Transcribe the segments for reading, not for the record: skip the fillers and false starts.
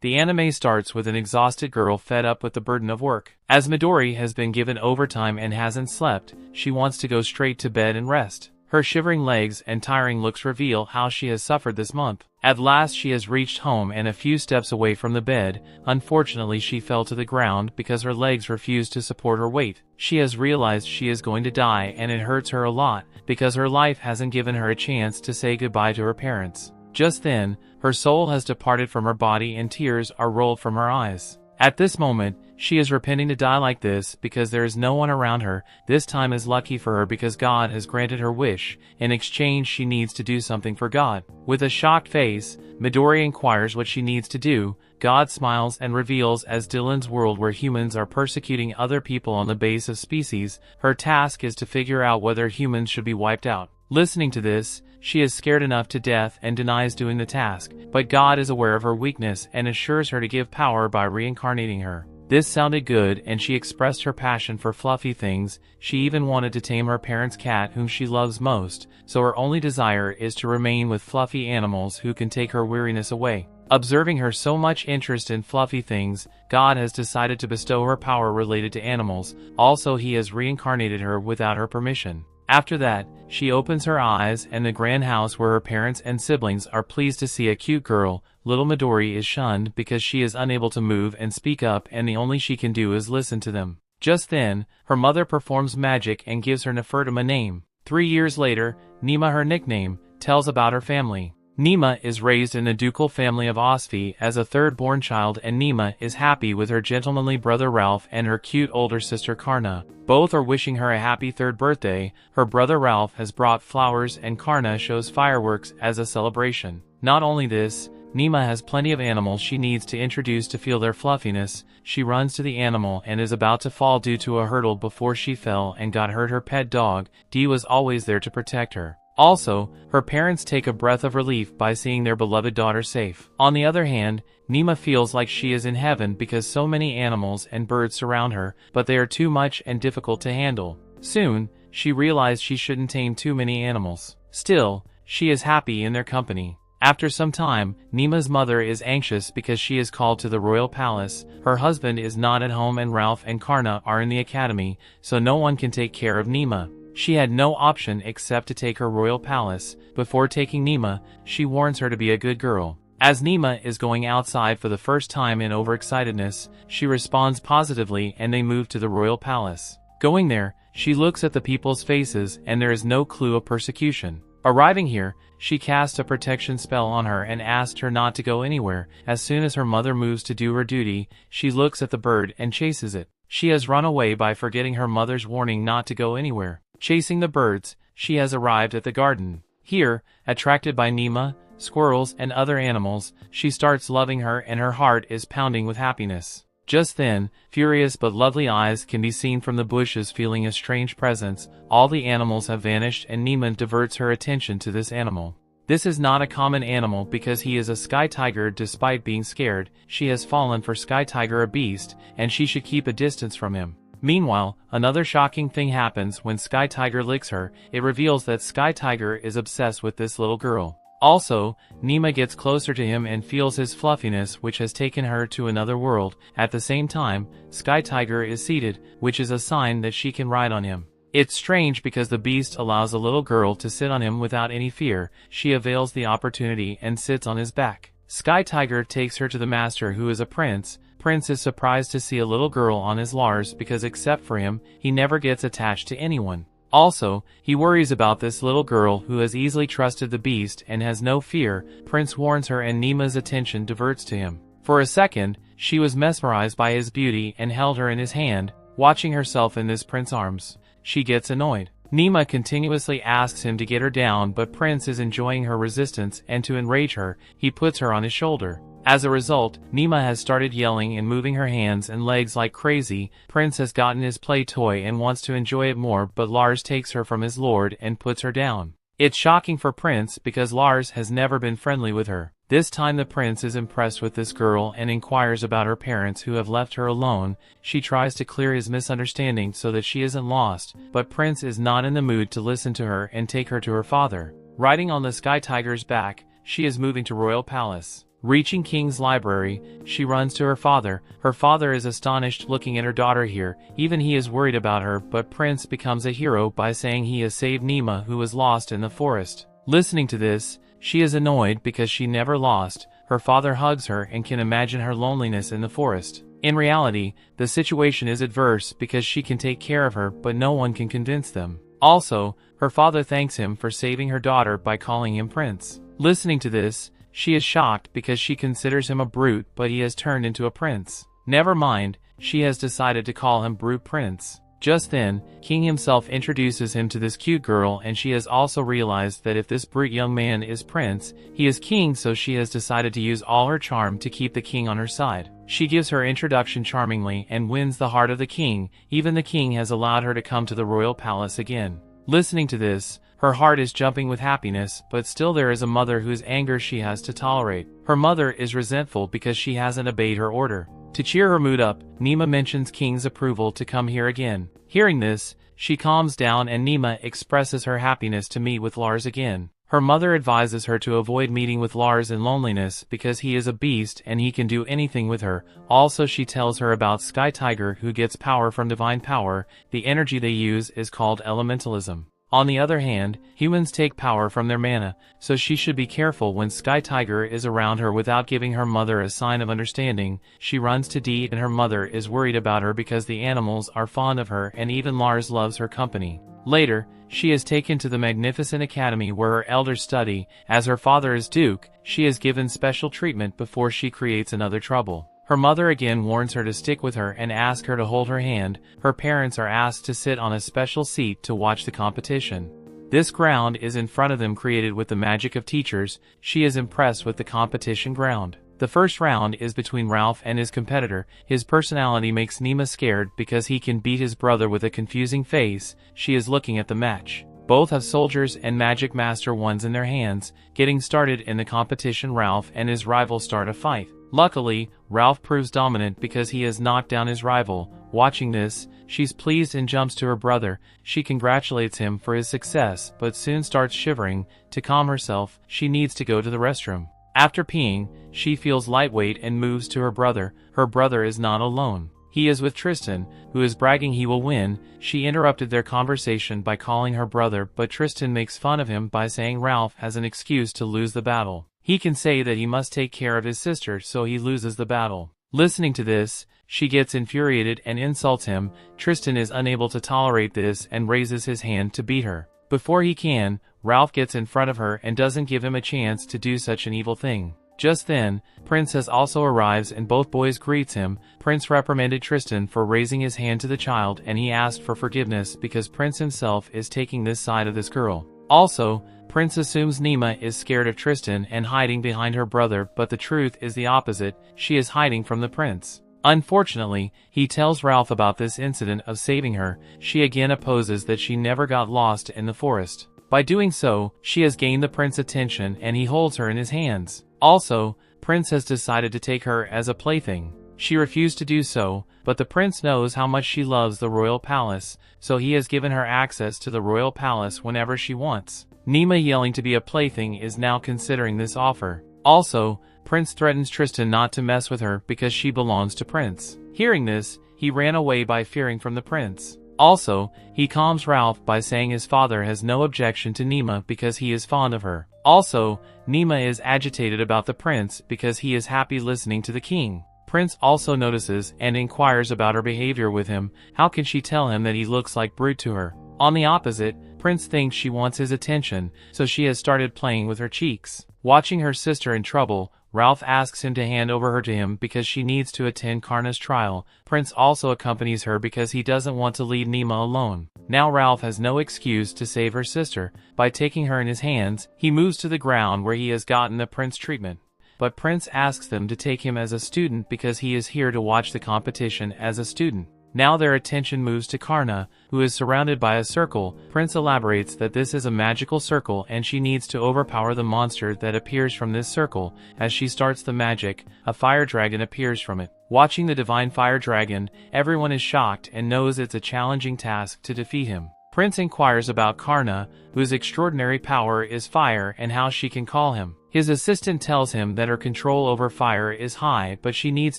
The anime starts with an exhausted girl fed up with the burden of work. As Midori has been given overtime and hasn't slept, she wants to go straight to bed and rest. Her shivering legs and tiring looks reveal how she has suffered this month. At last she has reached home and a few steps away from the bed. Unfortunately, she fell to the ground because her legs refused to support her weight. She has realized she is going to die, and it hurts her a lot because her life hasn't given her a chance to say goodbye to her parents. Just then, her soul has departed from her body and tears are rolled from her eyes. At this moment, she is repenting to die like this because there is no one around her. This time is lucky for her because God has granted her wish. In exchange, she needs to do something for God. With a shocked face, Midori inquires what she needs to do. God smiles and reveals, as Dylan's world where humans are persecuting other people on the base of species, her task is to figure out whether humans should be wiped out. Listening to this, she is scared enough to death and denies doing the task, but God is aware of her weakness and assures her to give power by reincarnating her. This sounded good, and she expressed her passion for fluffy things. She even wanted to tame her parents' cat, whom she loves most, so her only desire is to remain with fluffy animals who can take her weariness away. Observing her so much interest in fluffy things, God has decided to bestow her power related to animals. Also, he has reincarnated her without her permission. After that, she opens her eyes, and the grand house where her parents and siblings are pleased to see a cute girl. Little Midori is shunned because she is unable to move and speak up, and the only she can do is listen to them. Just then, her mother performs magic and gives her Nefertum a name. 3 years later, Néma, her nickname, tells about her family. Néma is raised in the ducal family of Osfi as a third-born child, and Néma is happy with her gentlemanly brother Ralph and her cute older sister Karna. Both are wishing her a happy third birthday. Her brother Ralph has brought flowers and Karna shows fireworks as a celebration. Not only this, Néma has plenty of animals she needs to introduce to feel their fluffiness. She runs to the animal and is about to fall due to a hurdle before she fell and got hurt. Her pet dog, Dee, was always there to protect her. Also, her parents take a breath of relief by seeing their beloved daughter safe. On the other hand, Néma feels like she is in heaven because so many animals and birds surround her, but they are too much and difficult to handle. Soon, she realized she shouldn't tame too many animals. Still, she is happy in their company. After some time, Néma's mother is anxious because she is called to the royal palace. Her husband is not at home and Ralph and Karna are in the academy, so no one can take care of Néma. She had no option except to take her royal palace. Before taking Néma, she warns her to be a good girl. As Néma is going outside for the first time in overexcitedness, she responds positively and they move to the royal palace. Going there, she looks at the people's faces and there is no clue of persecution. Arriving here, she casts a protection spell on her and asked her not to go anywhere. As soon as her mother moves to do her duty, she looks at the bird and chases it. She has run away by forgetting her mother's warning not to go anywhere. Chasing the birds, she has arrived at the garden. Here, attracted by Néma, squirrels, and other animals, she starts loving her and her heart is pounding with happiness. Just then, furious but lovely eyes can be seen from the bushes feeling a strange presence. All the animals have vanished and Néma diverts her attention to this animal. This is not a common animal because he is a sky tiger. Despite being scared, she has fallen for Sky Tiger, a beast, and she should keep a distance from him. Meanwhile, another shocking thing happens when Sky Tiger licks her. It reveals that Sky Tiger is obsessed with this little girl. Also, Néma gets closer to him and feels his fluffiness, which has taken her to another world. At the same time, Sky Tiger is seated, which is a sign that she can ride on him. It's strange because the beast allows a little girl to sit on him without any fear. She avails the opportunity and sits on his back. Sky Tiger takes her to the master, who is a prince. Prince is surprised to see a little girl on his Lars because except for him, he never gets attached to anyone. Also, he worries about this little girl who has easily trusted the beast and has no fear. Prince warns her and Néma's attention diverts to him. For a second, she was mesmerized by his beauty and held her in his hand, watching herself in this prince's arms. She gets annoyed. Néma continuously asks him to get her down, but Prince is enjoying her resistance, and to enrage her, he puts her on his shoulder. As a result, Néma has started yelling and moving her hands and legs like crazy. Prince has gotten his play toy and wants to enjoy it more, but Lars takes her from his lord and puts her down. It's shocking for Prince because Lars has never been friendly with her. This time the prince is impressed with this girl and inquires about her parents who have left her alone. She tries to clear his misunderstanding so that she isn't lost, but Prince is not in the mood to listen to her and take her to her father. Riding on the Sky Tiger's back, she is moving to Royal Palace. Reaching King's library, she runs to her father. Her father is astonished looking at her daughter here, even he is worried about her, but Prince becomes a hero by saying he has saved Néma who was lost in the forest. Listening to this, she is annoyed because she never lost. Her father hugs her and can imagine her loneliness in the forest. In reality, the situation is adverse because she can take care of her but no one can convince them. Also, her father thanks him for saving her daughter by calling him Prince. Listening to this, she is shocked because she considers him a brute but he has turned into a prince. Never mind, she has decided to call him Brute Prince. Just then, King himself introduces him to this cute girl and she has also realized that if this brute young man is prince, he is king, so she has decided to use all her charm to keep the king on her side. She gives her introduction charmingly and wins the heart of the king. Even the king has allowed her to come to the royal palace again. Listening to this, her heart is jumping with happiness, but still there is a mother whose anger she has to tolerate. Her mother is resentful because she hasn't obeyed her order. To cheer her mood up, Néma mentions King's approval to come here again. Hearing this, she calms down and Néma expresses her happiness to meet with Lars again. Her mother advises her to avoid meeting with Lars in loneliness because he is a beast and he can do anything with her. Also, she tells her about Sky Tiger who gets power from divine power. The energy they use is called elementalism. On the other hand, humans take power from their mana, so she should be careful when Sky Tiger is around her without giving her mother a sign of understanding. She runs to Dee and her mother is worried about her because the animals are fond of her and even Lars loves her company. Later, she is taken to the magnificent academy where her elders study. As her father is Duke, she is given special treatment before she creates another trouble. Her mother again warns her to stick with her and asks her to hold her hand. Her parents are asked to sit on a special seat to watch the competition. This ground is in front of them, created with the magic of teachers. She is impressed with the competition ground. The first round is between Ralph and his competitor. His personality makes Néma scared because he can beat his brother with a confusing face. She is looking at the match. Both have soldiers and magic master wands in their hands. Getting started in the competition, Ralph and his rival start a fight. Luckily, Ralph proves dominant because he has knocked down his rival. Watching this, she's pleased and jumps to her brother. She congratulates him for his success, but soon starts shivering. To calm herself, she needs to go to the restroom. After peeing, she feels lightweight and moves to her brother. Her brother is not alone. He is with Tristan, who is bragging he will win. She interrupted their conversation by calling her brother, but Tristan makes fun of him by saying Ralph has an excuse to lose the battle. He can say that he must take care of his sister, so he loses the battle. Listening to this, she gets infuriated and insults him. Tristan is unable to tolerate this and raises his hand to beat her. Before he can, Ralph gets in front of her and doesn't give him a chance to do such an evil thing. Just then, Princess also arrives and both boys greets him. Prince reprimanded Tristan for raising his hand to the child and he asked for forgiveness because Prince himself is taking this side of this girl. Also, Prince assumes Néma is scared of Tristan and hiding behind her brother, but the truth is the opposite. She is hiding from the prince. Unfortunately, he tells Ralph about this incident of saving her. She again opposes that she never got lost in the forest. By doing so, she has gained the prince's attention and he holds her in his hands. Also, Prince has decided to take her as a plaything. She refused to do so, but the prince knows how much she loves the royal palace, so he has given her access to the royal palace whenever she wants. Néma, yelling to be a plaything, is now considering this offer. Also, Prince threatens Tristan not to mess with her because she belongs to Prince. Hearing this, he ran away by fearing from the prince. Also, he calms Ralph by saying his father has no objection to Néma because he is fond of her. Also, Néma is agitated about the prince because he is happy listening to the king. Prince also notices and inquires about her behavior with him. How can she tell him that he looks like brute to her? On the opposite, Prince thinks she wants his attention, so she has started playing with her cheeks. Watching her sister in trouble, Ralph asks him to hand over her to him because she needs to attend Karna's trial. Prince also accompanies her because he doesn't want to leave Néma alone. Now Ralph has no excuse to save her sister. By taking her in his hands, he moves to the ground where he has gotten the prince treatment. But Prince asks them to take him as a student because he is here to watch the competition as a student. Now their attention moves to Karna, who is surrounded by a circle. Prince elaborates that this is a magical circle and she needs to overpower the monster that appears from this circle. As she starts the magic, a fire dragon appears from it. Watching the divine fire dragon, everyone is shocked and knows it's a challenging task to defeat him. Prince inquires about Karna, whose extraordinary power is fire, and how she can call him. His assistant tells him that her control over fire is high, but she needs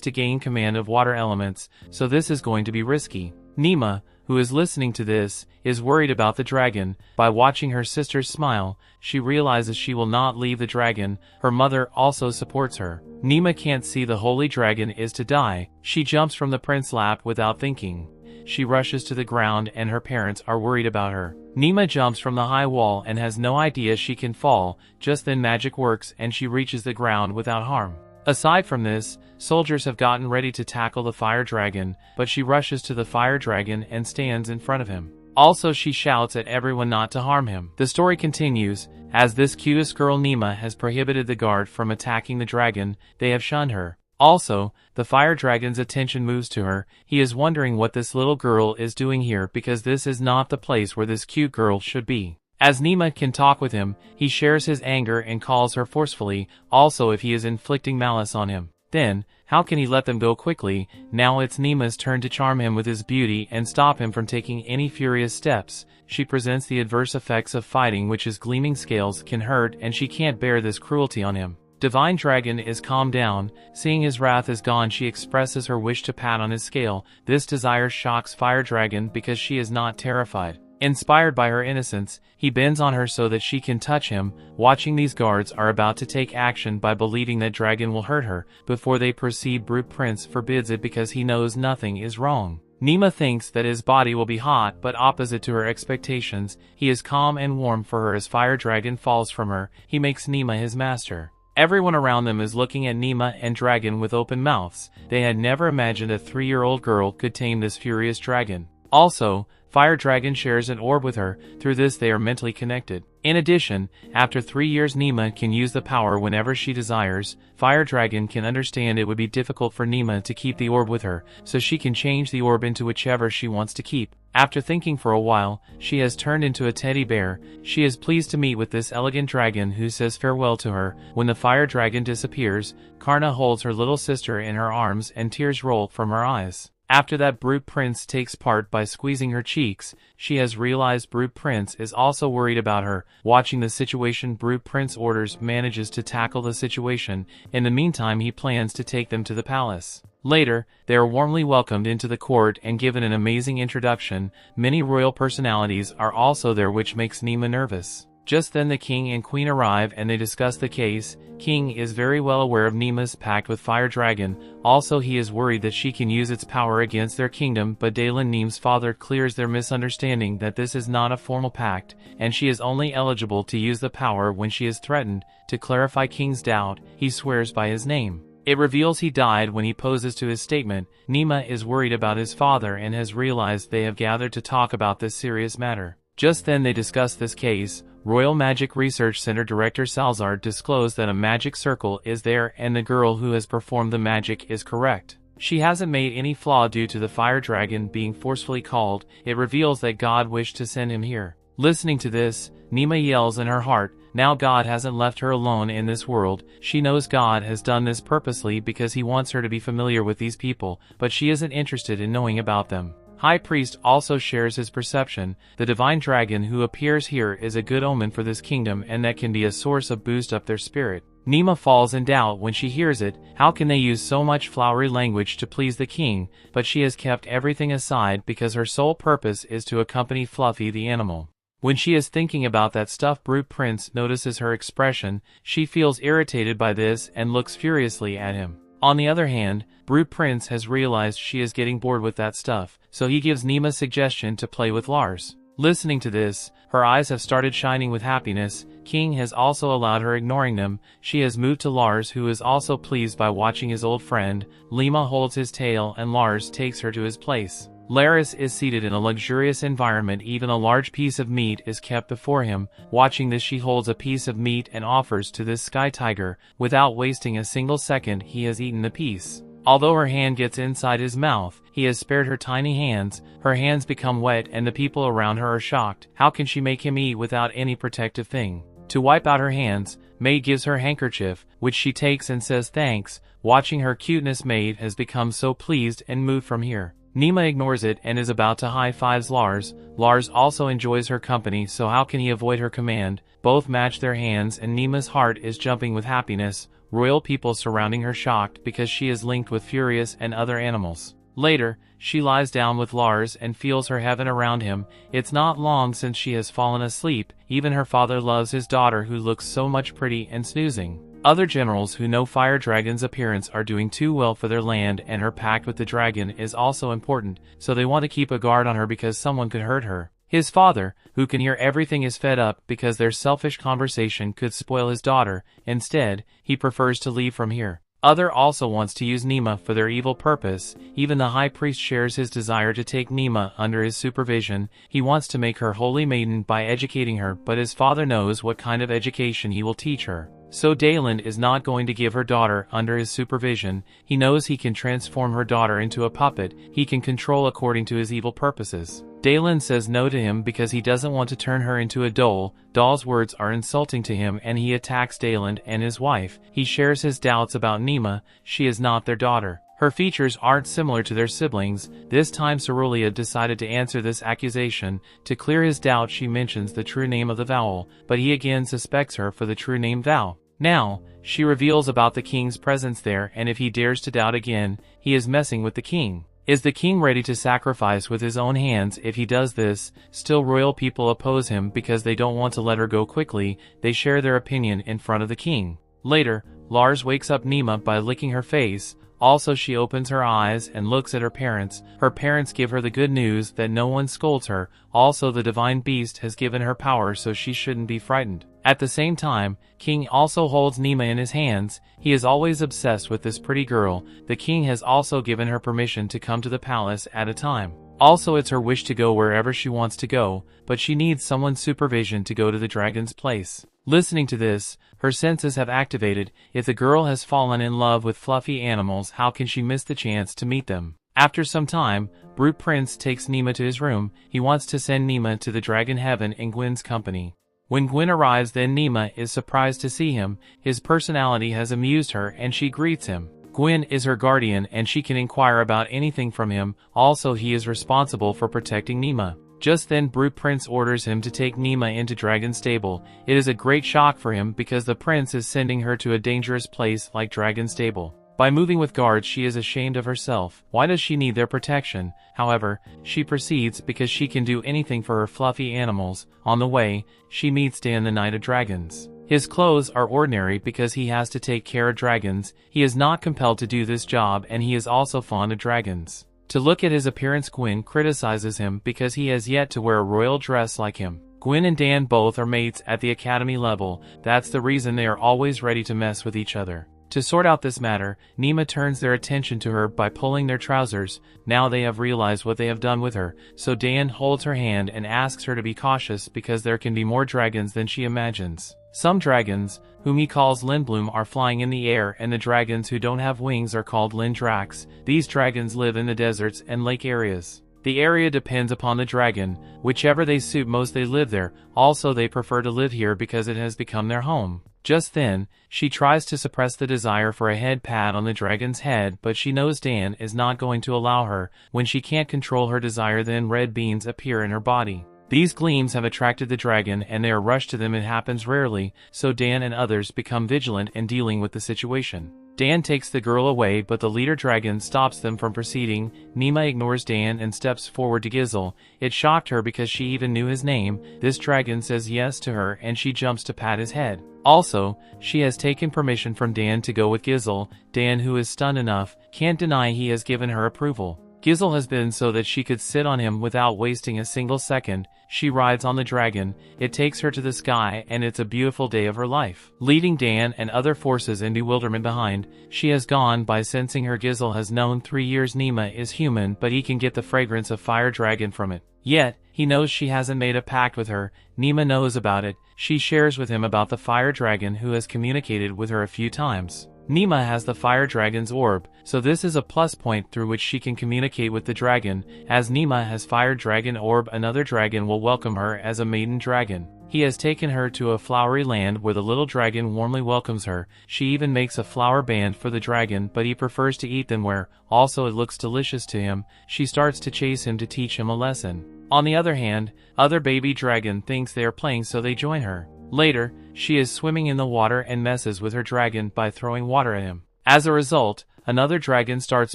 to gain command of water elements, so this is going to be risky. Néma, who is listening to this, is worried about the dragon. By watching her sister smile, she realizes she will not leave the dragon. Her mother also supports her. Néma can't see the holy dragon is to die. She jumps from the prince's lap without thinking. She rushes to the ground and her parents are worried about her. Néma jumps from the high wall and has no idea she can fall. Just then magic works and she reaches the ground without harm. Aside from this, soldiers have gotten ready to tackle the fire dragon, but she rushes to the fire dragon and stands in front of him. Also, she shouts at everyone not to harm him. The story continues. As this cutest girl Néma has prohibited the guard from attacking the dragon, they have shunned her. Also, the fire dragon's attention moves to her. He is wondering what this little girl is doing here because this is not the place where this cute girl should be. As Néma can talk with him, he shares his anger and calls her forcefully, also if he is inflicting malice on him. Then, how can he let them go quickly? Now it's Néma's turn to charm him with his beauty and stop him from taking any furious steps. She presents the adverse effects of fighting, which is gleaming scales can hurt and she can't bear this cruelty on him. Divine Dragon is calmed down. Seeing his wrath is gone, she expresses her wish to pat on his scale. This desire shocks Fire Dragon because she is not terrified. Inspired by her innocence, he bends on her so that she can touch him. Watching these guards are about to take action by believing that Dragon will hurt her. Before they proceed, Brute Prince forbids it because he knows nothing is wrong. Néma thinks that his body will be hot, but opposite to her expectations, he is calm and warm for her. As Fire Dragon falls from her, he makes Néma his master. Everyone around them is looking at Néma and Dragon with open mouths. They had never imagined a 3-year-old girl could tame this furious dragon. Also, Fire Dragon shares an orb with her. Through this they are mentally connected. In addition, after 3 years Néma can use the power whenever she desires. Fire Dragon can understand it would be difficult for Néma to keep the orb with her, so she can change the orb into whichever she wants to keep. After thinking for a while, she has turned into a teddy bear. She is pleased to meet with this elegant dragon who says farewell to her. When the fire dragon disappears, Karna holds her little sister in her arms and tears roll from her eyes. After that, Brute Prince takes part by squeezing her cheeks. She has realized Brute Prince is also worried about her. Watching the situation, Brute Prince manages to tackle the situation. In the meantime, he plans to take them to the palace. Later, they are warmly welcomed into the court and given an amazing introduction. Many royal personalities are also there, which makes Néma nervous. Just then the king and queen arrive and they discuss the case. King is very well aware of Néma's pact with Fire Dragon. Also, he is worried that she can use its power against their kingdom, but Dalen Néma's father clears their misunderstanding that this is not a formal pact, and she is only eligible to use the power when she is threatened. To clarify King's doubt, he swears by his name. It reveals he died when he poses to his statement. Néma is worried about his father and has realized they have gathered to talk about this serious matter. Just then they discuss this case. Royal Magic Research Center Director Salazar disclosed that a magic circle is there and the girl who has performed the magic is correct. She hasn't made any flaw due to the fire dragon being forcefully called. It reveals that God wished to send him here. Listening to this, Néma yells in her heart. Now God hasn't left her alone in this world. She knows God has done this purposely because he wants her to be familiar with these people, but she isn't interested in knowing about them. High Priest also shares his perception. The divine dragon who appears here is a good omen for this kingdom and that can be a source of boost up their spirit. Néma falls in doubt when she hears it. How can they use so much flowery language to please the king? But she has kept everything aside because her sole purpose is to accompany Fluffy the animal. When she is thinking about that stuff, Brute Prince notices her expression. She feels irritated by this and looks furiously at him. On the other hand, Brute Prince has realized she is getting bored with that stuff, so he gives Néma a suggestion to play with Lars. Listening to this, her eyes have started shining with happiness. King has also allowed her ignoring them. She has moved to Lars, who is also pleased by watching his old friend. Néma holds his tail and Lars takes her to his place. Laris is seated in a luxurious environment. Even a large piece of meat is kept before him. Watching this, she holds a piece of meat and offers to this sky tiger. Without wasting a single second, he has eaten the piece. Although her hand gets inside his mouth, he has spared her tiny hands. Her hands become wet and the people around her are shocked. How can she make him eat without any protective thing? To wipe out her hands, Maid gives her handkerchief, which she takes and says thanks. Watching her cuteness, Maid has become so pleased and moved from here. Néma ignores it and is about to high-fives Lars. Lars also enjoys her company, so how can he avoid her command? Both match their hands and Néma's heart is jumping with happiness. Royal people surrounding her shocked because she is linked with Furious and other animals. Later, she lies down with Lars and feels her heaven around him. It's not long since she has fallen asleep. Even her father loves his daughter who looks so much pretty and snoozing. Other generals who know Fire Dragon's appearance are doing too well for their land, and her pact with the dragon is also important, so they want to keep a guard on her because someone could hurt her. His father, who can hear everything, is fed up because their selfish conversation could spoil his daughter. Instead, he prefers to leave from here. Other also wants to use Néma for their evil purpose. Even the high priest shares his desire to take Néma under his supervision. He wants to make her holy maiden by educating her, but his father knows what kind of education he will teach her. So Dayland is not going to give her daughter under his supervision. He knows he can transform her daughter into a puppet he can control according to his evil purposes. Dayland says no to him because he doesn't want to turn her into a doll. Doll's words are insulting to him and he attacks Dayland and his wife. He shares his doubts about Néma. She is not their daughter. Her features aren't similar to their siblings. This time Cerulean decided to answer this accusation. To clear his doubt, she mentions the true name of the vowel, but he again suspects her for the true name Vow. Now, she reveals about the king's presence there, and if he dares to doubt again, he is messing with the king. Is the king ready to sacrifice with his own hands if he does this? Still, royal people oppose him because they don't want to let her go quickly. They share their opinion in front of the king. Later, Lars wakes up Néma by licking her face. Also, she opens her eyes and looks at her parents. Her parents give her the good news that no one scolds her. Also, the divine beast has given her power, so she shouldn't be frightened. At the same time, King also holds Néma in his hands. He is always obsessed with this pretty girl. The king has also given her permission to come to the palace at a time. Also, it's her wish to go wherever she wants to go, but she needs someone's supervision to go to the dragon's place. Listening to this, her senses have activated. If the girl has fallen in love with fluffy animals, how can she miss the chance to meet them? After some time, Brute Prince takes Néma to his room. He wants to send Néma to the dragon heaven in Gwen's company. When Gwen arrives, then Néma is surprised to see him. His personality has amused her and she greets him. Gwen is her guardian and she can inquire about anything from him. Also, he is responsible for protecting Néma. Just then, Brute Prince orders him to take Néma into Dragon's Stable. It is a great shock for him because the prince is sending her to a dangerous place like Dragon's Stable. By moving with guards, she is ashamed of herself. Why does she need their protection? However, she proceeds because she can do anything for her fluffy animals. On the way, she meets Dan, the Knight of Dragons. His clothes are ordinary because he has to take care of dragons. He is not compelled to do this job and he is also fond of dragons. To look at his appearance, Gwen criticizes him because he has yet to wear a royal dress like him. Gwen and Dan both are mates at the academy level. That's the reason they are always ready to mess with each other. To sort out this matter, Néma turns their attention to her by pulling their trousers. Now they have realized what they have done with her, so Dan holds her hand and asks her to be cautious because there can be more dragons than she imagines. Some dragons, whom he calls Lindblom, are flying in the air, and the dragons who don't have wings are called Lindrax. These dragons live in the deserts and lake areas. The area depends upon the dragon. Whichever they suit most, they live there. Also, they prefer to live here because it has become their home. Just then, she tries to suppress the desire for a head pat on the dragon's head, but she knows Dan is not going to allow her. When she can't control her desire, then red beams appear in her body. These gleams have attracted the dragon and they are rushed to them. It happens rarely, so Dan and others become vigilant in dealing with the situation. Dan takes the girl away, but the leader dragon stops them from proceeding. Néma ignores Dan and steps forward to Gizel. It shocked her because she even knew his name. This dragon says yes to her and she jumps to pat his head. Also, she has taken permission from Dan to go with Gizel. Dan, who is stunned enough, can't deny he has given her approval. Gizel has been so that she could sit on him without wasting a single second. She rides on the dragon. It takes her to the sky and it's a beautiful day of her life. Leaving Dan and other forces in bewilderment behind, she has gone by sensing her. Gizel has known 3 years Néma is human, but he can get the fragrance of fire dragon from it. Yet, he knows she hasn't made a pact with her. Néma knows about it. She shares with him about the fire dragon who has communicated with her a few times. Néma has the fire dragon's orb, so this is a plus point through which she can communicate with the dragon. As Néma has fire dragon orb, another dragon will welcome her as a maiden dragon. He has taken her to a flowery land where the little dragon warmly welcomes her. She even makes a flower band for the dragon, but he prefers to eat them where, also it looks delicious to him. She starts to chase him to teach him a lesson. On the other hand, other baby dragon thinks they are playing, so they join her. Later, she is swimming in the water and messes with her dragon by throwing water at him. As a result, another dragon starts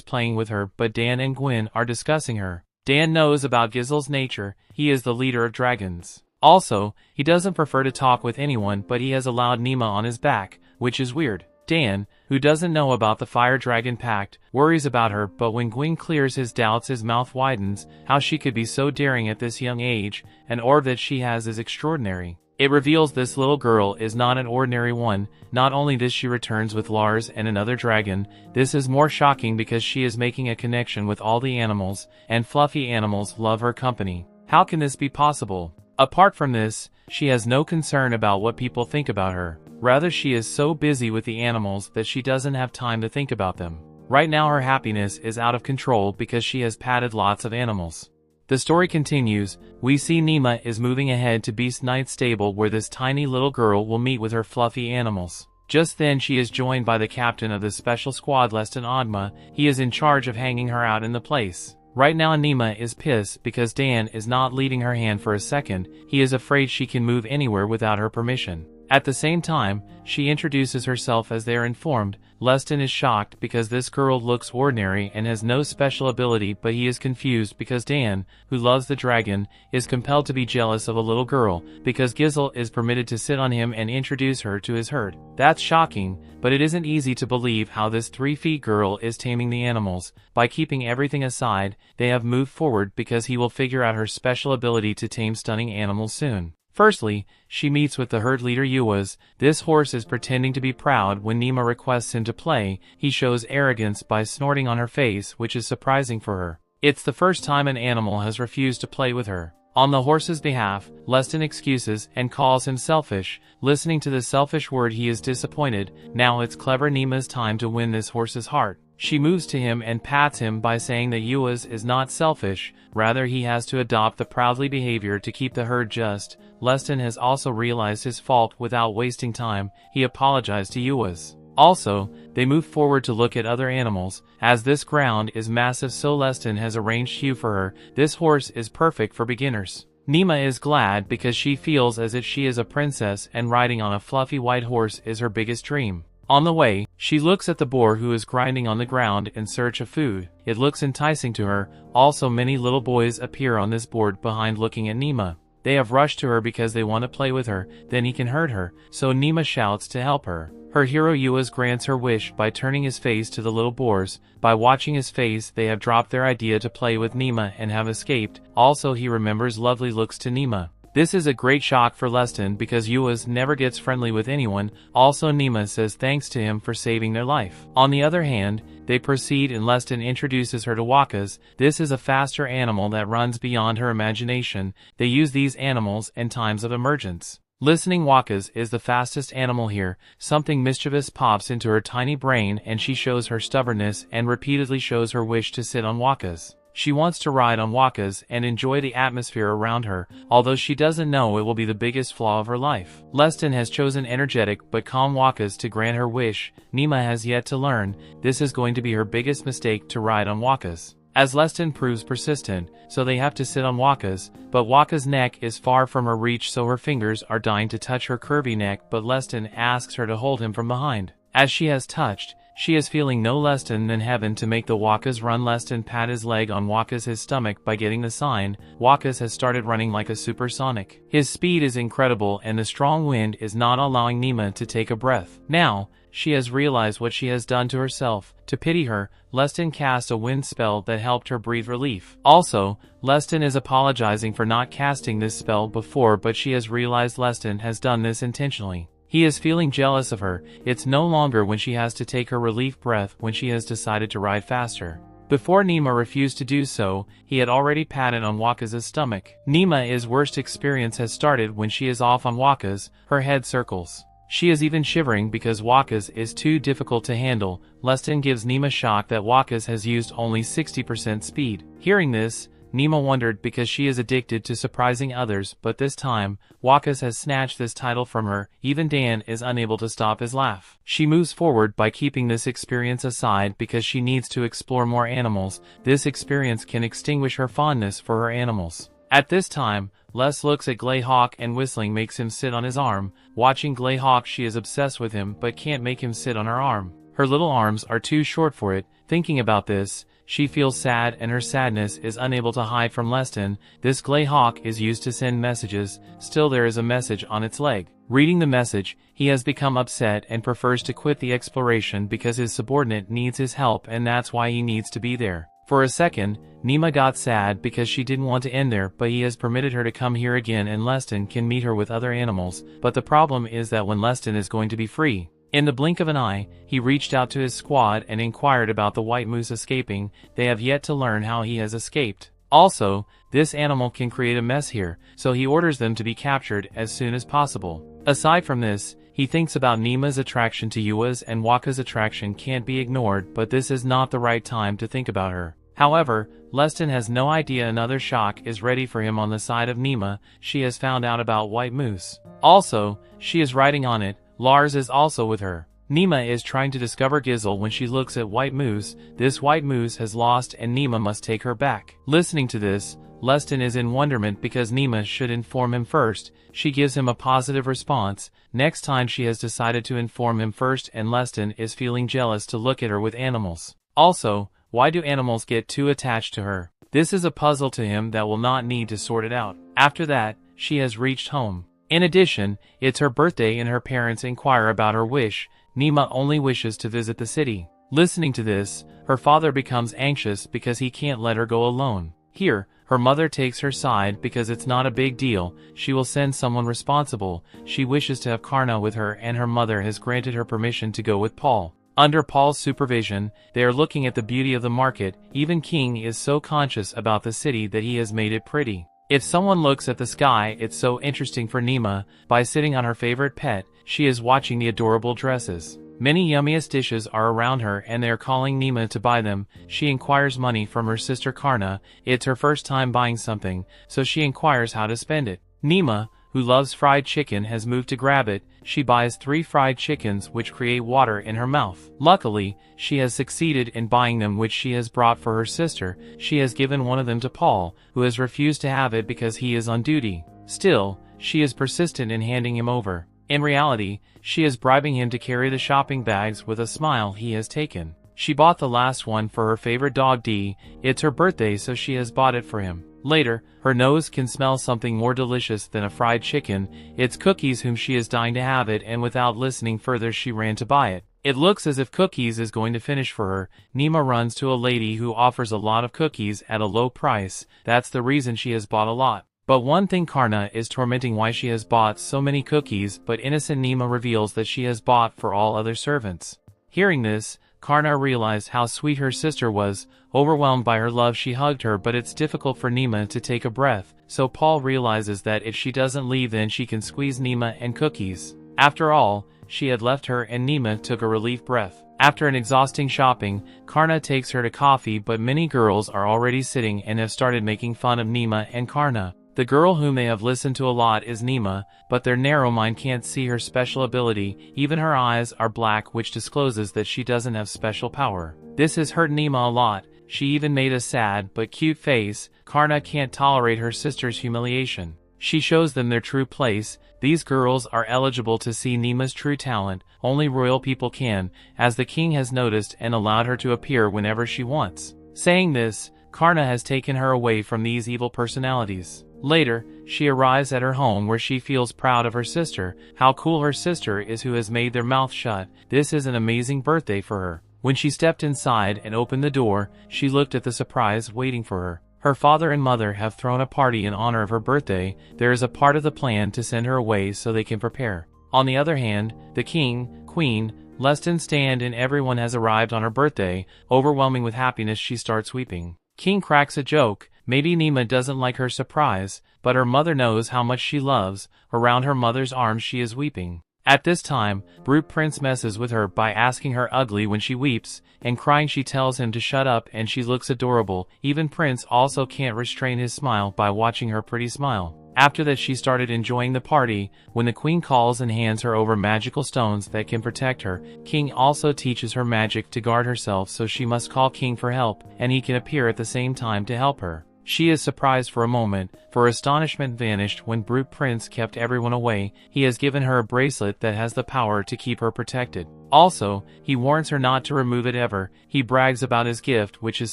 playing with her, but Dan and Gwen are discussing her. Dan knows about Gizel's nature. He is the leader of dragons. Also, he doesn't prefer to talk with anyone, but he has allowed Néma on his back, which is weird. Dan, who doesn't know about the Fire Dragon Pact, worries about her, but when Gwen clears his doubts, his mouth widens. How she could be so daring at this young age. An orb that she has is extraordinary. It reveals this little girl is not an ordinary one. Not only this, she returns with Lars and another dragon. This is more shocking because she is making a connection with all the animals, and fluffy animals love her company. How can this be possible? Apart from this, she has no concern about what people think about her. Rather, she is so busy with the animals that she doesn't have time to think about them. Right now her happiness is out of control because she has patted lots of animals. The story continues. We see Néma is moving ahead to Beast Knight's stable where this tiny little girl will meet with her fluffy animals. Just then she is joined by the captain of the special squad, Leston Odma. He is in charge of hanging her out in the place. Right now Néma is pissed because Dan is not leading her hand for a second. He is afraid she can move anywhere without her permission. At the same time, she introduces herself as they are informed. Leston is shocked because this girl looks ordinary and has no special ability, but he is confused because Dan, who loves the dragon, is compelled to be jealous of a little girl because Gizel is permitted to sit on him and introduce her to his herd. That's shocking, but it isn't easy to believe how this 3-feet girl is taming the animals. By keeping everything aside, they have moved forward because he will figure out her special ability to tame stunning animals soon. Firstly, she meets with the herd leader Yuas. This horse is pretending to be proud when Néma requests him to play. He shows arrogance by snorting on her face, which is surprising for her. It's the first time an animal has refused to play with her. On the horse's behalf, Leston excuses and calls him selfish. Listening to the selfish word, he is disappointed. Now it's clever Néma's time to win this horse's heart. She moves to him and pats him by saying that Yuas is not selfish, rather he has to adopt the proudly behavior to keep the herd just. Leston has also realized his fault. Without wasting time, he apologized to Yuas. Also, they move forward to look at other animals. As this ground is massive, so Leston has arranged Hugh for her. This horse is perfect for beginners. Néma is glad because she feels as if she is a princess and riding on a fluffy white horse is her biggest dream. On the way, she looks at the boar who is grinding on the ground in search of food. It looks enticing to her. Also, many little boys appear on this board behind looking at Néma. They have rushed to her because they want to play with her, then he can hurt her, so Néma shouts to help her. Her hero Yuas grants her wish by turning his face to the little boars. By watching his face, they have dropped their idea to play with Néma and have escaped. Also, he remembers lovely looks to Néma. This is a great shock for Leston because Yuas never gets friendly with anyone. Also, Néma says thanks to him for saving their life. On the other hand, they proceed and Leston introduces her to Wakas. This is a faster animal that runs beyond her imagination. They use these animals in times of emergence. Listening, Wakas is the fastest animal here. Something mischievous pops into her tiny brain and she shows her stubbornness and repeatedly shows her wish to sit on Wakas. She wants to ride on Wakas and enjoy the atmosphere around her, although she doesn't know it will be the biggest flaw of her life. Leston has chosen energetic but calm Wakas to grant her wish. Néma has yet to learn. This is going to be her biggest mistake, to ride on Wakas. As Leston proves persistent, so they have to sit on Wakas, but Waka's neck is far from her reach, so her fingers are dying to touch her curvy neck, but Leston asks her to hold him from behind. As she has touched, she is feeling no less than heaven to make the Wakas run. Leston pat his leg on Wakas' stomach by getting the sign. Wakas has started running like a supersonic. His speed is incredible and the strong wind is not allowing Néma to take a breath. Now, she has realized what she has done to herself. To pity her, Leston cast a wind spell that helped her breathe relief. Also, Leston is apologizing for not casting this spell before, but she has realized Leston has done this intentionally. He is feeling jealous of her. It's no longer when she has to take her relief breath when she has decided to ride faster. Before Néma refused to do so, he had already patted on Wakas' stomach. Néma's worst experience has started when she is off on Wakas. Her head circles. She is even shivering because Wakas is too difficult to handle. Leston gives Néma shock that Wakas has used only 60% speed. Hearing this, Néma wondered because she is addicted to surprising others, but this time, Wakas has snatched this title from her. Even Dan is unable to stop his laugh. She moves forward by keeping this experience aside because she needs to explore more animals. This experience can extinguish her fondness for her animals. At this time, Les looks at Greyhawk and whistling makes him sit on his arm. Watching Greyhawk, she is obsessed with him but can't make him sit on her arm. Her little arms are too short for it. Thinking about this, she feels sad and her sadness is unable to hide from Leston. This Greyhawk is used to send messages, still there is a message on its leg. Reading the message, he has become upset and prefers to quit the exploration because his subordinate needs his help and that's why he needs to be there. For a second, Néma got sad because she didn't want to end there, but he has permitted her to come here again and Leston can meet her with other animals, but the problem is that when Leston is going to be free. In the blink of an eye, he reached out to his squad and inquired about the white moose escaping. They have yet to learn how he has escaped. Also, this animal can create a mess here, so he orders them to be captured as soon as possible. Aside from this, he thinks about Néma's attraction to Yua's and Waka's attraction can't be ignored, but this is not the right time to think about her. However, Leston has no idea another shock is ready for him on the side of Néma. She has found out about White Moose. Also, she is riding on it. Lars is also with her. Néma is trying to discover Gizzle when she looks at White Moose. This White Moose has lost and Néma must take her back. Listening to this, Leston is in wonderment because Néma should inform him first. She gives him a positive response. Next time she has decided to inform him first and Leston is feeling jealous to look at her with animals. Also, why do animals get too attached to her? This is a puzzle to him that will not need to sort it out. After that, she has reached home. In addition, it's her birthday and her parents inquire about her wish. Néma only wishes to visit the city. Listening to this, her father becomes anxious because he can't let her go alone. Here, her mother takes her side because it's not a big deal. She will send someone responsible. She wishes to have Karna with her and her mother has granted her permission to go with Paul. Under Paul's supervision, they are looking at the beauty of the market. Even King is so conscious about the city that he has made it pretty. If someone looks at the sky, it's so interesting for Néma. By sitting on her favorite pet, she is watching the adorable dresses. Many yummiest dishes are around her and they are calling Néma to buy them. She inquires money from her sister Karna. It's her first time buying something, so she inquires how to spend it. Néma, who loves fried chicken, has moved to grab it. She buys 3 fried chickens which create water in her mouth. Luckily, she has succeeded in buying them, which she has brought for her sister. She has given one of them to Paul, who has refused to have it because he is on duty. Still, she is persistent in handing him over. In reality, she is bribing him to carry the shopping bags with a smile he has taken. She bought the last one for her favorite dog D. It's her birthday, so she has bought it for him. Later, her nose can smell something more delicious than a fried chicken. It's Cookies whom she is dying to have it, and without listening further she ran to buy it. It looks as if Cookies is going to finish for her. Néma runs to a lady who offers a lot of cookies at a low price. That's the reason she has bought a lot. But one thing Karna is tormenting why she has bought so many cookies, but innocent Néma reveals that she has bought for all other servants. Hearing this, Karna realized how sweet her sister was. Overwhelmed by her love, she hugged her, but it's difficult for Néma to take a breath, so Paul realizes that if she doesn't leave then she can squeeze Néma and Cookies. After all, she had left her and Néma took a relief breath. After an exhausting shopping, Karna takes her to coffee, but many girls are already sitting and have started making fun of Néma and Karna. The girl whom they have listened to a lot is Néma, but their narrow mind can't see her special ability. Even her eyes are black, which discloses that she doesn't have special power. This has hurt Néma a lot. She even made a sad but cute face. Karna can't tolerate her sister's humiliation. She shows them their true place. These girls are eligible to see Néma's true talent. Only royal people can, as the king has noticed and allowed her to appear whenever she wants. Saying this, Karna has taken her away from these evil personalities. Later, she arrives at her home where she feels proud of her sister. How cool her sister is who has made their mouth shut. This is an amazing birthday for her. When she stepped inside and opened the door, she looked at the surprise waiting for her. Her father and mother have thrown a party in honor of her birthday. There is a part of the plan to send her away so they can prepare. On the other hand, the king, queen, Leston stand and everyone has arrived on her birthday. Overwhelming with happiness, she starts weeping. King cracks a joke. Maybe Néma doesn't like her surprise, but her mother knows how much she loves. Around her mother's arms she is weeping. At this time, Brute Prince messes with her by asking her ugly when she weeps, and crying she tells him to shut up and she looks adorable. Even Prince also can't restrain his smile by watching her pretty smile. After that she started enjoying the party, when the queen calls and hands her over magical stones that can protect her. King also teaches her magic to guard herself, so she must call King for help, and he can appear at the same time to help her. She is surprised for a moment, for astonishment vanished when Brute Prince kept everyone away. He has given her a bracelet that has the power to keep her protected. Also, he warns her not to remove it ever. He brags about his gift, which is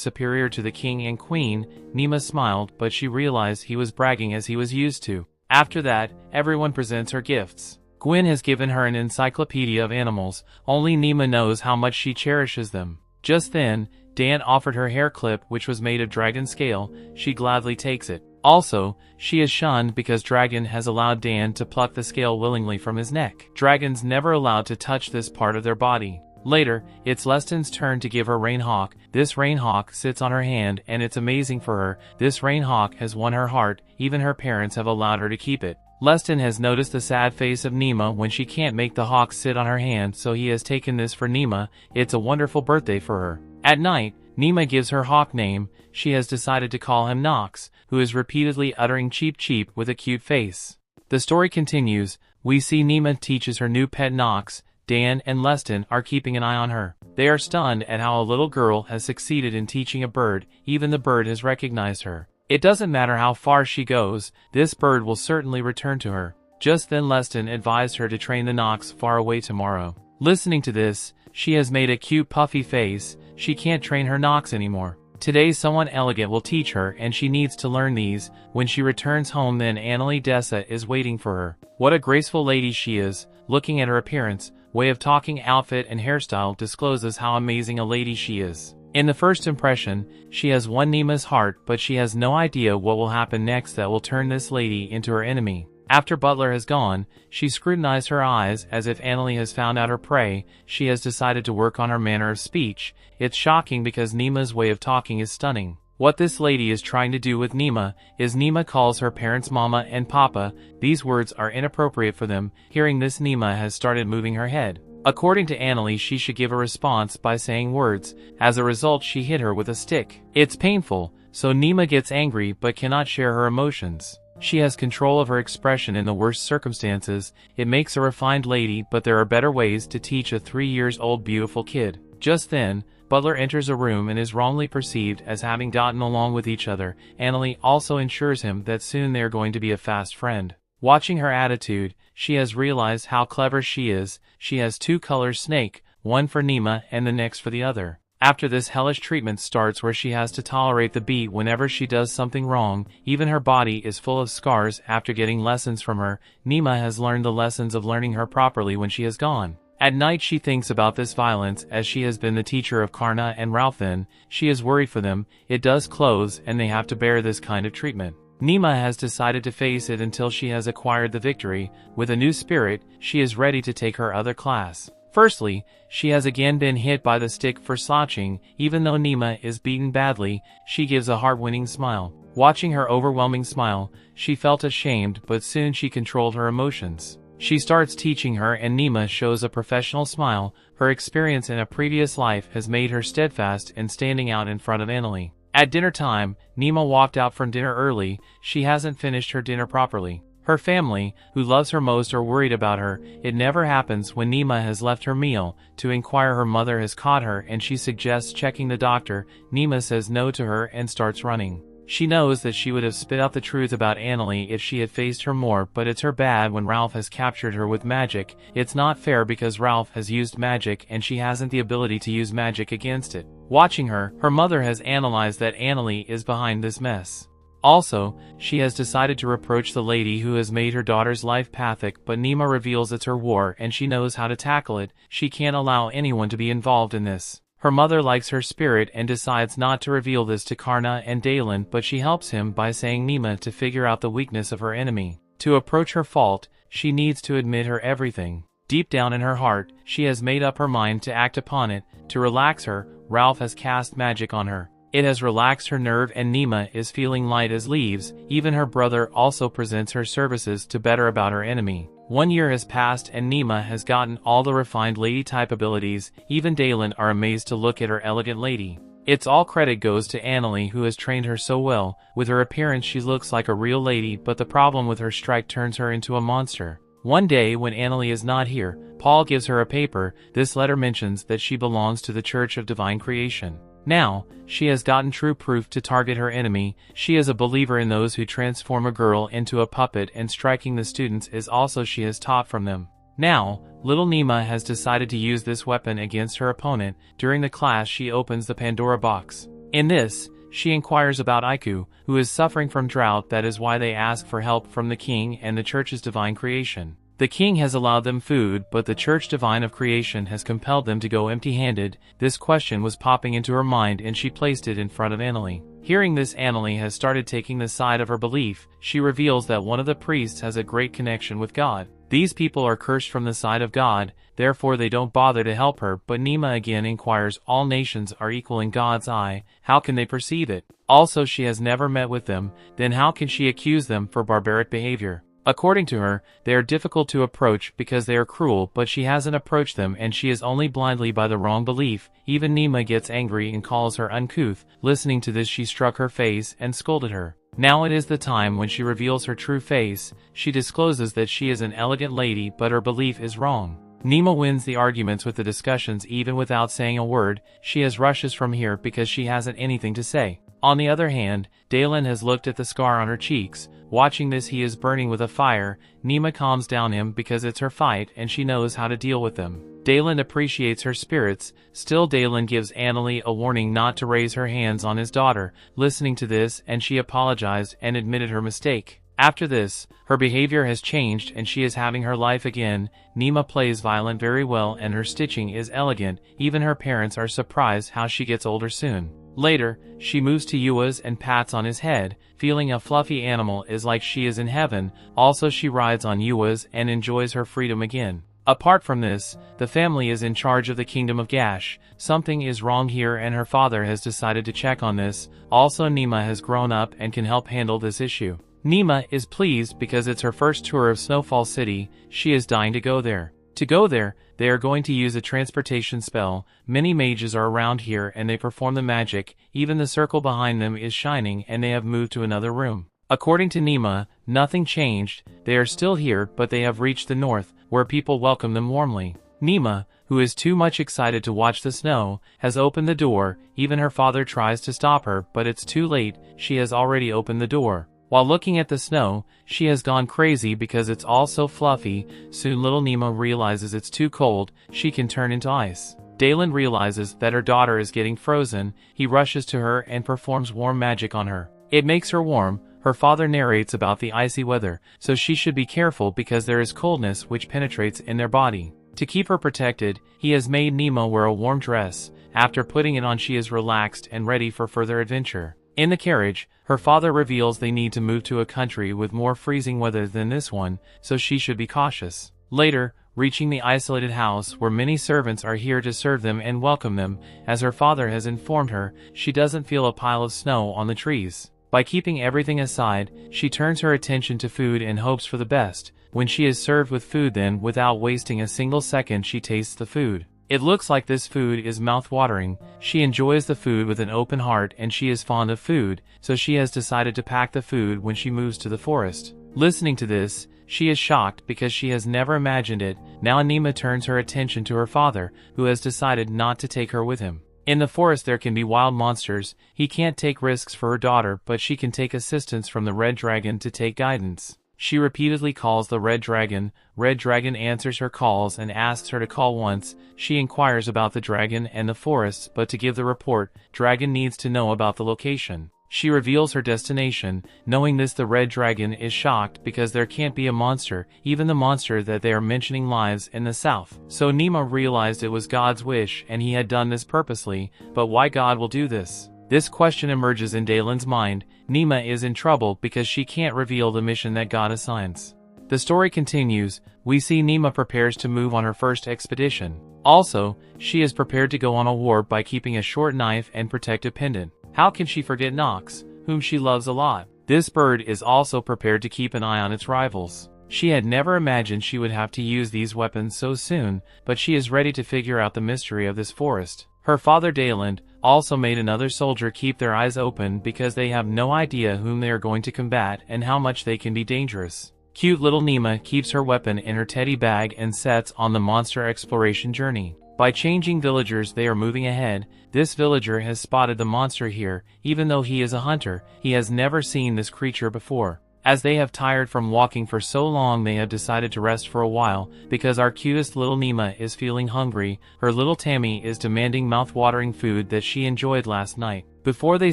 superior to the king and queen. Néma smiled, but she realized he was bragging as he was used to. After that, everyone presents her gifts. Gwen has given her an encyclopedia of animals. Only Néma knows how much she cherishes them. Just then, Dan offered her hair clip, which was made of dragon scale. She gladly takes it. Also, she is shunned because Dragon has allowed Dan to pluck the scale willingly from his neck. Dragons never allowed to touch this part of their body. Later, it's Leston's turn to give her Rainhawk. This Rainhawk sits on her hand and it's amazing for her. This Rainhawk has won her heart. Even her parents have allowed her to keep it. Leston has noticed the sad face of Néma when she can't make the hawk sit on her hand, so he has taken this for Néma. It's a wonderful birthday for her. At night, Néma gives her hawk name. She has decided to call him Nox, who is repeatedly uttering cheep cheep with a cute face. The story continues. We see Néma teaches her new pet Nox. Dan and Leston are keeping an eye on her. They are stunned at how a little girl has succeeded in teaching a bird. Even the bird has recognized her. It doesn't matter how far she goes, this bird will certainly return to her. Just then Leston advised her to train the Nox far away tomorrow. Listening to this, she has made a cute puffy face. She can't train her Nox anymore. Today someone elegant will teach her and she needs to learn these. When she returns home then Annalie Dessa is waiting for her. What a graceful lady she is. Looking at her appearance, way of talking, outfit and hairstyle discloses how amazing a lady she is. In the first impression, she has won Néma's heart, but she has no idea what will happen next that will turn this lady into her enemy. After Butler has gone, she scrutinized her eyes as if Annalie has found out her prey. She has decided to work on her manner of speech. It's shocking because Néma's way of talking is stunning. What this lady is trying to do with Néma is Néma calls her parents mama and papa. These words are inappropriate for them. Hearing this, Néma has started moving her head. According to Annalie, she should give a response by saying words. As a result, she hit her with a stick. It's painful, so Néma gets angry but cannot share her emotions. She has control of her expression in the worst circumstances. It makes a refined lady, but there are better ways to teach a 3-year-old beautiful kid. Just then, Butler enters a room and is wrongly perceived as having gotten along with each other. Annalie also assures him that soon they are going to be a fast friend. Watching her attitude, she has realized how clever she is. She has 2 colors snake, one for Néma and the next for the other. After this, hellish treatment starts where she has to tolerate the beat whenever she does something wrong. Even her body is full of scars after getting lessons from her. Néma has learned the lessons of learning her properly when she has gone. At night she thinks about this violence as she has been the teacher of Karna and Ralph. Then, she is worried for them. It does close and they have to bear this kind of treatment. Néma has decided to face it until she has acquired the victory. With a new spirit, she is ready to take her other class. Firstly, she has again been hit by the stick for slouching. Even though Néma is beaten badly, she gives a heart-winning smile. Watching her overwhelming smile, she felt ashamed, but soon she controlled her emotions. She starts teaching her and Néma shows a professional smile. Her experience in a previous life has made her steadfast in standing out in front of Annalie. At dinner time, Néma walked out from dinner early. She hasn't finished her dinner properly. Her family, who loves her most, are worried about her. It never happens when Néma has left her meal. To inquire, her mother has caught her and she suggests checking the doctor. Néma says no to her and starts running. She knows that she would have spit out the truth about Annalie if she had faced her more, but it's her bad when Ralph has captured her with magic. It's not fair because Ralph has used magic and she hasn't the ability to use magic against it. Watching her, her mother has analyzed that Annalie is behind this mess. Also, she has decided to reproach the lady who has made her daughter's life pathic, but Néma reveals it's her war and she knows how to tackle it. She can't allow anyone to be involved in this. Her mother likes her spirit and decides not to reveal this to Karna and Dalen, but she helps him by saying Néma to figure out the weakness of her enemy. To approach her fault, she needs to admit her everything. Deep down in her heart, she has made up her mind to act upon it. To relax her, Ralph has cast magic on her. It has relaxed her nerve and Néma is feeling light as leaves. Even her brother also presents her services to better about her enemy. 1 year has passed and Néma has gotten all the refined lady type abilities. Even Dalen are amazed to look at her elegant lady. It's all credit goes to Annalie, who has trained her so well. With her appearance she looks like a real lady, but the problem with her strike turns her into a monster. One day when Annalie is not here, Paul gives her a paper. This letter mentions that she belongs to the Church of Divine Creation. Now, she has gotten true proof to target her enemy. She is a believer in those who transform a girl into a puppet, and striking the students is also she has taught from them. Now, little Néma has decided to use this weapon against her opponent. During the class she opens the Pandora box. In this, she inquires about Iku, who is suffering from drought. That is why they ask for help from the king and the Church's divine creation. The king has allowed them food, but the Church Divine of Creation has compelled them to go empty-handed. This question was popping into her mind and she placed it in front of Annalie. Hearing this, Annalie has started taking the side of her belief. She reveals that one of the priests has a great connection with God. These people are cursed from the side of God, therefore they don't bother to help her. But Néma again inquires, all nations are equal in God's eye, how can they perceive it? Also, she has never met with them, then how can she accuse them for barbaric behavior? According to her, they are difficult to approach because they are cruel, but she hasn't approached them and she is only blindly by the wrong belief. Even Néma gets angry and calls her uncouth. Listening to this, she struck her face and scolded her. Now it is the time when she reveals her true face. She discloses that she is an elegant lady, but her belief is wrong. Néma wins the arguments with the discussions even without saying a word. She rushes from here because she hasn't anything to say. On the other hand, Dalen has looked at the scar on her cheeks. Watching this, he is burning with a fire. Néma calms down him because it's her fight and she knows how to deal with them. Dalen appreciates her spirits. Still, Dalen gives Annalie a warning not to raise her hands on his daughter. Listening to this, and she apologized and admitted her mistake. After this, her behavior has changed and she is having her life again. Néma plays violin very well and her stitching is elegant. Even her parents are surprised how she gets older soon. Later, she moves to Yua's and pats on his head. Feeling a fluffy animal is like she is in heaven. Also, she rides on Yua's and enjoys her freedom again. Apart from this, the family is in charge of the kingdom of Gash. Something is wrong here and her father has decided to check on this. Also, Néma has grown up and can help handle this issue. Néma is pleased because it's her first tour of Snowfall City. She is dying to go there. To go there, they are going to use a transportation spell. Many mages are around here and they perform the magic. Even the circle behind them is shining and they have moved to another room. According to Néma, nothing changed. They are still here, but they have reached the north, where people welcome them warmly. Néma, who is too much excited to watch the snow, has opened the door. Even her father tries to stop her, but it's too late. She has already opened the door. While looking at the snow, she has gone crazy because it's all so fluffy. Soon little Néma realizes it's too cold. She can turn into ice. Dalen realizes that her daughter is getting frozen. He rushes to her and performs warm magic on her. It makes her warm. Her father narrates about the icy weather, so she should be careful because there is coldness which penetrates in their body. To keep her protected, he has made Néma wear a warm dress. After putting it on, she is relaxed and ready for further adventure. In the carriage, her father reveals they need to move to a country with more freezing weather than this one, so she should be cautious. Later, reaching the isolated house where many servants are here to serve them and welcome them, as her father has informed her, she doesn't feel a pile of snow on the trees. By keeping everything aside, she turns her attention to food and hopes for the best. When she is served with food, then, without wasting a single second, she tastes the food. It looks like this food is mouth-watering. She enjoys the food with an open heart and she is fond of food, so she has decided to pack the food when she moves to the forest. Listening to this, she is shocked because she has never imagined it. Now Néma turns her attention to her father, who has decided not to take her with him. In the forest there can be wild monsters. He can't take risks for her daughter, but she can take assistance from the Red Dragon to take guidance. She repeatedly calls the Red Dragon. Red Dragon answers her calls and asks her to call once. She inquires about the dragon and the forests, but to give the report, Dragon needs to know about the location. She reveals her destination. Knowing this, the Red Dragon is shocked because there can't be a monster. Even the monster that they are mentioning lives in the south. So Néma realized it was God's wish and he had done this purposely, but why God will do this? This question emerges in Dalen's mind. Néma is in trouble because she can't reveal the mission that God assigns. The story continues. We see Néma prepares to move on her first expedition. Also, she is prepared to go on a war by keeping a short knife and protective pendant. How can she forget Nox, whom she loves a lot? This bird is also prepared to keep an eye on its rivals. She had never imagined she would have to use these weapons so soon, but she is ready to figure out the mystery of this forest. Her father Dayland also made another soldier keep their eyes open because they have no idea whom they are going to combat and how much they can be dangerous. Cute little Néma keeps her weapon in her teddy bag and sets on the monster exploration journey. By changing villagers they are moving ahead. This villager has spotted the monster here. Even though he is a hunter, he has never seen this creature before. As they have tired from walking for so long, they have decided to rest for a while, because our cutest little Néma is feeling hungry. Her little Tame is demanding mouth-watering food that she enjoyed last night. Before they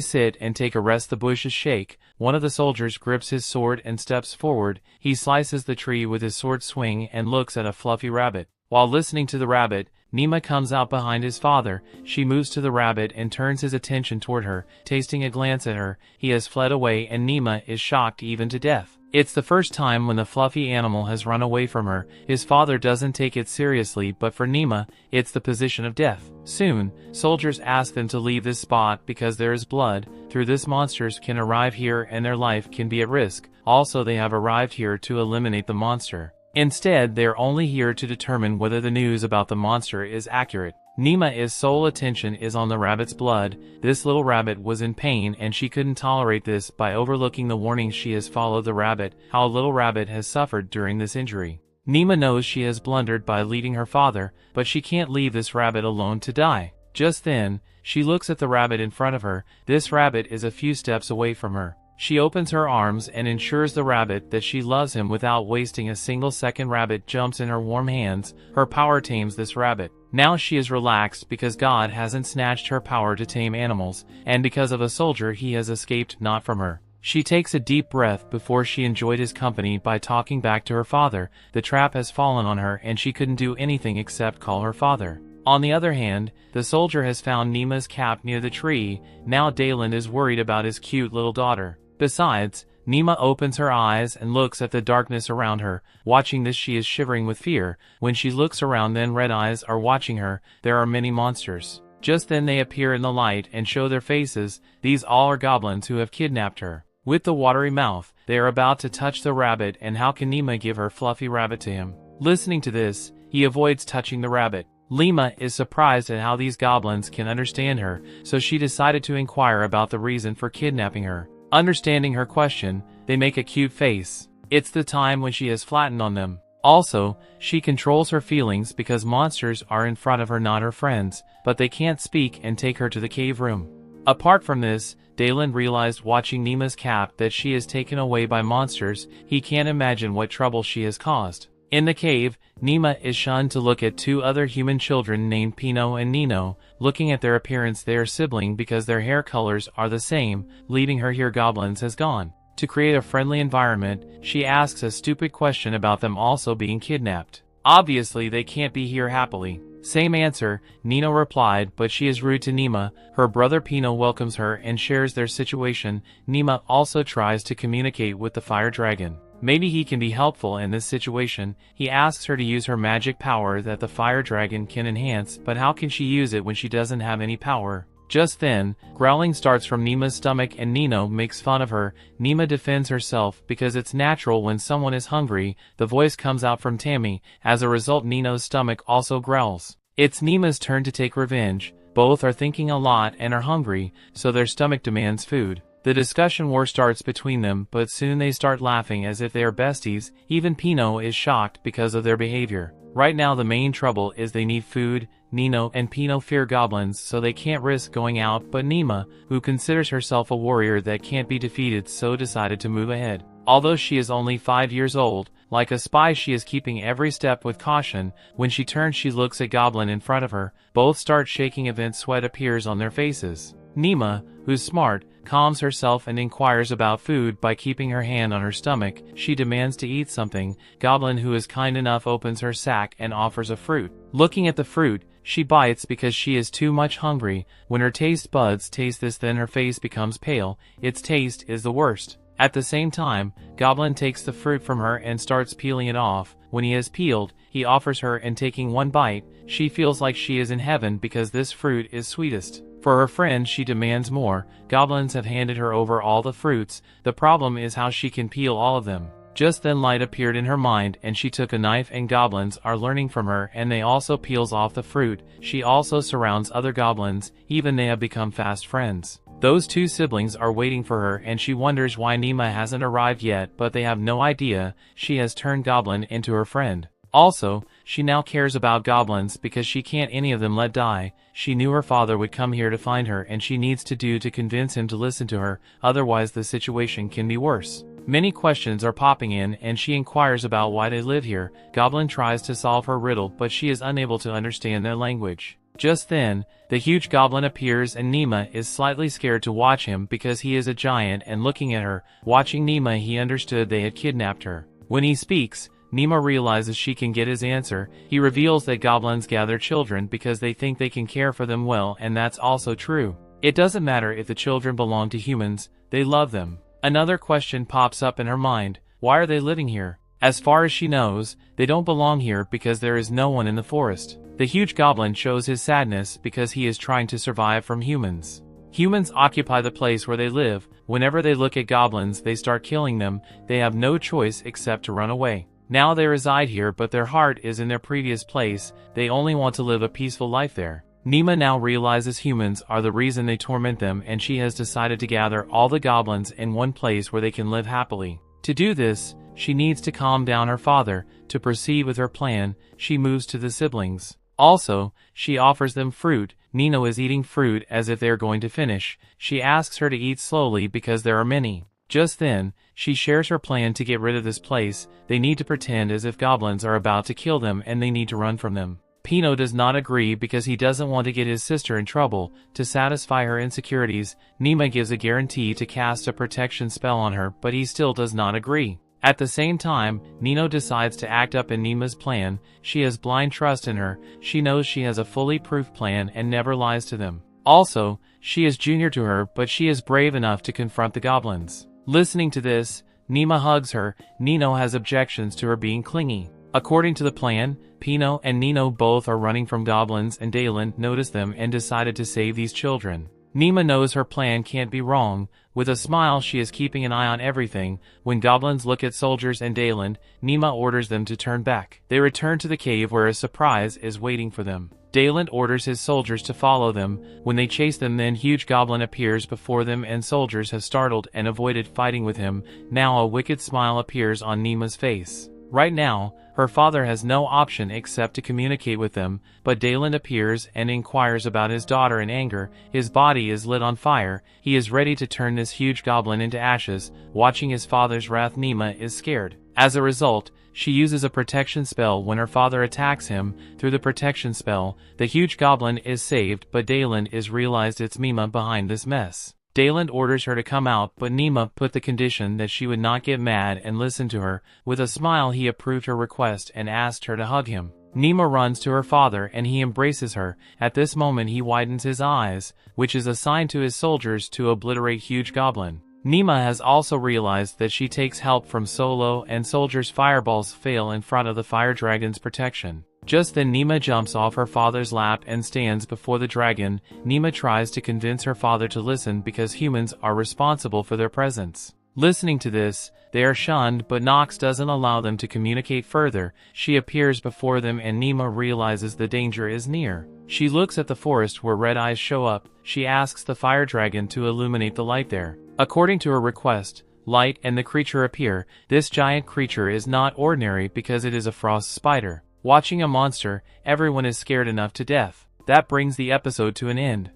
sit and take a rest, the bushes shake. One of the soldiers grips his sword and steps forward. He slices the tree with his sword swing and looks at a fluffy rabbit. While listening to the rabbit, Néma comes out behind his father. She moves to the rabbit and turns his attention toward her. Tasting a glance at her, he has fled away and Néma is shocked even to death. It's the first time when the fluffy animal has run away from her. His father doesn't take it seriously, but for Néma, it's the position of death. Soon, soldiers ask them to leave this spot because there is blood. Through this, monsters can arrive here and their life can be at risk. Also, they have arrived here to eliminate the monster. Instead, they are only here to determine whether the news about the monster is accurate. Néma's sole attention is on the rabbit's blood. This little rabbit was in pain and she couldn't tolerate this. By overlooking the warnings, she has followed the rabbit. How a little rabbit has suffered during this injury. Néma knows she has blundered by leading her father, but she can't leave this rabbit alone to die. Just then, she looks at the rabbit in front of her. This rabbit is a few steps away from her. She opens her arms and ensures the rabbit that she loves him without wasting a single second. Rabbit jumps in her warm hands. Her power tames this rabbit. Now she is relaxed because God hasn't snatched her power to tame animals, and because of a soldier he has escaped not from her. She takes a deep breath before she enjoyed his company by talking back to her father. The trap has fallen on her and she couldn't do anything except call her father. On the other hand, the soldier has found Néma's cap near the tree. Now Dayland is worried about his cute little daughter. Besides, Néma opens her eyes and looks at the darkness around her. Watching this, she is shivering with fear. When she looks around, then red eyes are watching her. There are many monsters. Just then they appear in the light and show their faces. These all are goblins who have kidnapped her. With the watery mouth, they are about to touch the rabbit, and how can Néma give her fluffy rabbit to him? Listening to this, he avoids touching the rabbit. Néma is surprised at how these goblins can understand her, so she decided to inquire about the reason for kidnapping her. Understanding her question, they make a cute face. It's the time when she has flattened on them. Also, she controls her feelings because monsters are in front of her, not her friends, but they can't speak and take her to the cave room. Apart from this, Dayland realized watching Néma's cap that she is taken away by monsters. He can't imagine what trouble she has caused. In the cave, Néma is shunned to look at two other human children named Pino and Nino. Looking at their appearance, they are siblings because their hair colors are the same. Leaving her here, goblins has gone. To create a friendly environment, she asks a stupid question about them also being kidnapped. Obviously, they can't be here happily. Same answer, Nino replied, but she is rude to Néma. Her brother Pino welcomes her and shares their situation. Néma also tries to communicate with the fire dragon. Maybe he can be helpful in this situation. He asks her to use her magic power that the fire dragon can enhance, but how can she use it when she doesn't have any power? Just then, growling starts from Néma's stomach and Nino makes fun of her. Néma defends herself because it's natural when someone is hungry. The voice comes out from Tame. As a result, Nino's stomach also growls. It's Néma's turn to take revenge. Both are thinking a lot and are hungry, so their stomach demands food. The discussion war starts between them, but soon they start laughing as if they are besties. Even Pino is shocked because of their behavior. Right now the main trouble is they need food. Nino and Pino fear goblins, so they can't risk going out, but Néma, who considers herself a warrior that can't be defeated, so decided to move ahead. Although she is only 5 years old, like a spy she is keeping every step with caution. When she turns, she looks at goblin in front of her. Both start shaking. Event sweat appears on their faces. Néma, who's smart, calms herself and inquires about food by keeping her hand on her stomach. She demands to eat something. Goblin, who is kind enough, opens her sack and offers a fruit. Looking at the fruit, she bites because she is too much hungry. When her taste buds taste this, then her face becomes pale. Its taste is the worst. At the same time, Goblin takes the fruit from her and starts peeling it off. When he has peeled, he offers her, and taking one bite, she feels like she is in heaven because this fruit is sweetest. For her friend, she demands more. Goblins have handed her over all the fruits. The problem is how she can peel all of them. Just then light appeared in her mind and she took a knife and goblins are learning from her and they also peels off the fruit. She also surrounds other goblins, even they have become fast friends. Those two siblings are waiting for her and she wonders why Néma hasn't arrived yet, but they have no idea she has turned goblin into her friend. Also, she now cares about goblins because she can't any of them let die. She knew her father would come here to find her and she needs to convince him to listen to her, otherwise the situation can be worse. Many questions are popping in and she inquires about why they live here. Goblin tries to solve her riddle but she is unable to understand their language. Just then, the huge goblin appears and Néma is slightly scared to watch him because he is a giant and looking at her. Watching Néma he understood they had kidnapped her. When he speaks, Néma realizes she can get his answer. He reveals that goblins gather children because they think they can care for them well, and that's also true. It doesn't matter if the children belong to humans, they love them. Another question pops up in her mind: why are they living here? As far as she knows, they don't belong here because there is no one in the forest. The huge goblin shows his sadness because he is trying to survive from humans. Humans occupy the place where they live. Whenever they look at goblins, they start killing them. They have no choice except to run away. Now they reside here but their heart is in their previous place. They only want to live a peaceful life there. Néma now realizes humans are the reason they torment them and she has decided to gather all the goblins in one place where they can live happily. To do this, she needs to calm down her father. To proceed with her plan, she moves to the siblings. Also, she offers them fruit. Nino is eating fruit as if they are going to finish. She asks her to eat slowly because there are many. Just then, she shares her plan to get rid of this place. They need to pretend as if goblins are about to kill them and they need to run from them. Pino does not agree because he doesn't want to get his sister in trouble. To satisfy her insecurities, Néma gives a guarantee to cast a protection spell on her, but he still does not agree. At the same time, Nino decides to act up in Néma's plan. She has blind trust in her. She knows she has a fully proof plan and never lies to them. Also, she is junior to her, but she is brave enough to confront the goblins. Listening to this, Néma hugs her. Nino has objections to her being clingy. According to the plan, Pino and Nino both are running from goblins and Dalen noticed them and decided to save these children. Néma knows her plan can't be wrong. With a smile she is keeping an eye on everything. When goblins look at soldiers and Dalen, Néma orders them to turn back. They return to the cave where a surprise is waiting for them. Dalen orders his soldiers to follow them. When they chase them, then huge goblin appears before them and soldiers have startled and avoided fighting with him. Now a wicked smile appears on Néma's face. Right now, her father has no option except to communicate with them, but Dalen appears and inquires about his daughter in anger. His body is lit on fire. He is ready to turn this huge goblin into ashes. Watching his father's wrath, Néma is scared. As a result, she uses a protection spell when her father attacks him. Through the protection spell, the huge goblin is saved, but Dalen is realized it's Néma behind this mess. Dalen orders her to come out, but Néma put the condition that she would not get mad and listen to her. With a smile he approved her request and asked her to hug him. Néma runs to her father and he embraces her. At this moment he widens his eyes, which is a sign to his soldiers to obliterate huge goblin. Néma has also realized that she takes help from Solo and soldiers' fireballs fail in front of the fire dragon's protection. Just then Néma jumps off her father's lap and stands before the dragon. Néma tries to convince her father to listen because humans are responsible for their presence. Listening to this, they are shunned, but Nox doesn't allow them to communicate further. She appears before them and Néma realizes the danger is near. She looks at the forest where red eyes show up. She asks the fire dragon to illuminate the light there. According to her request, light and the creature appear. This giant creature is not ordinary because it is a frost spider. Watching a monster, everyone is scared enough to death. That brings the episode to an end.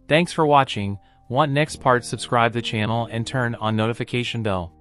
Thanks for watching. Want next part? Subscribe the channel and turn on notification bell.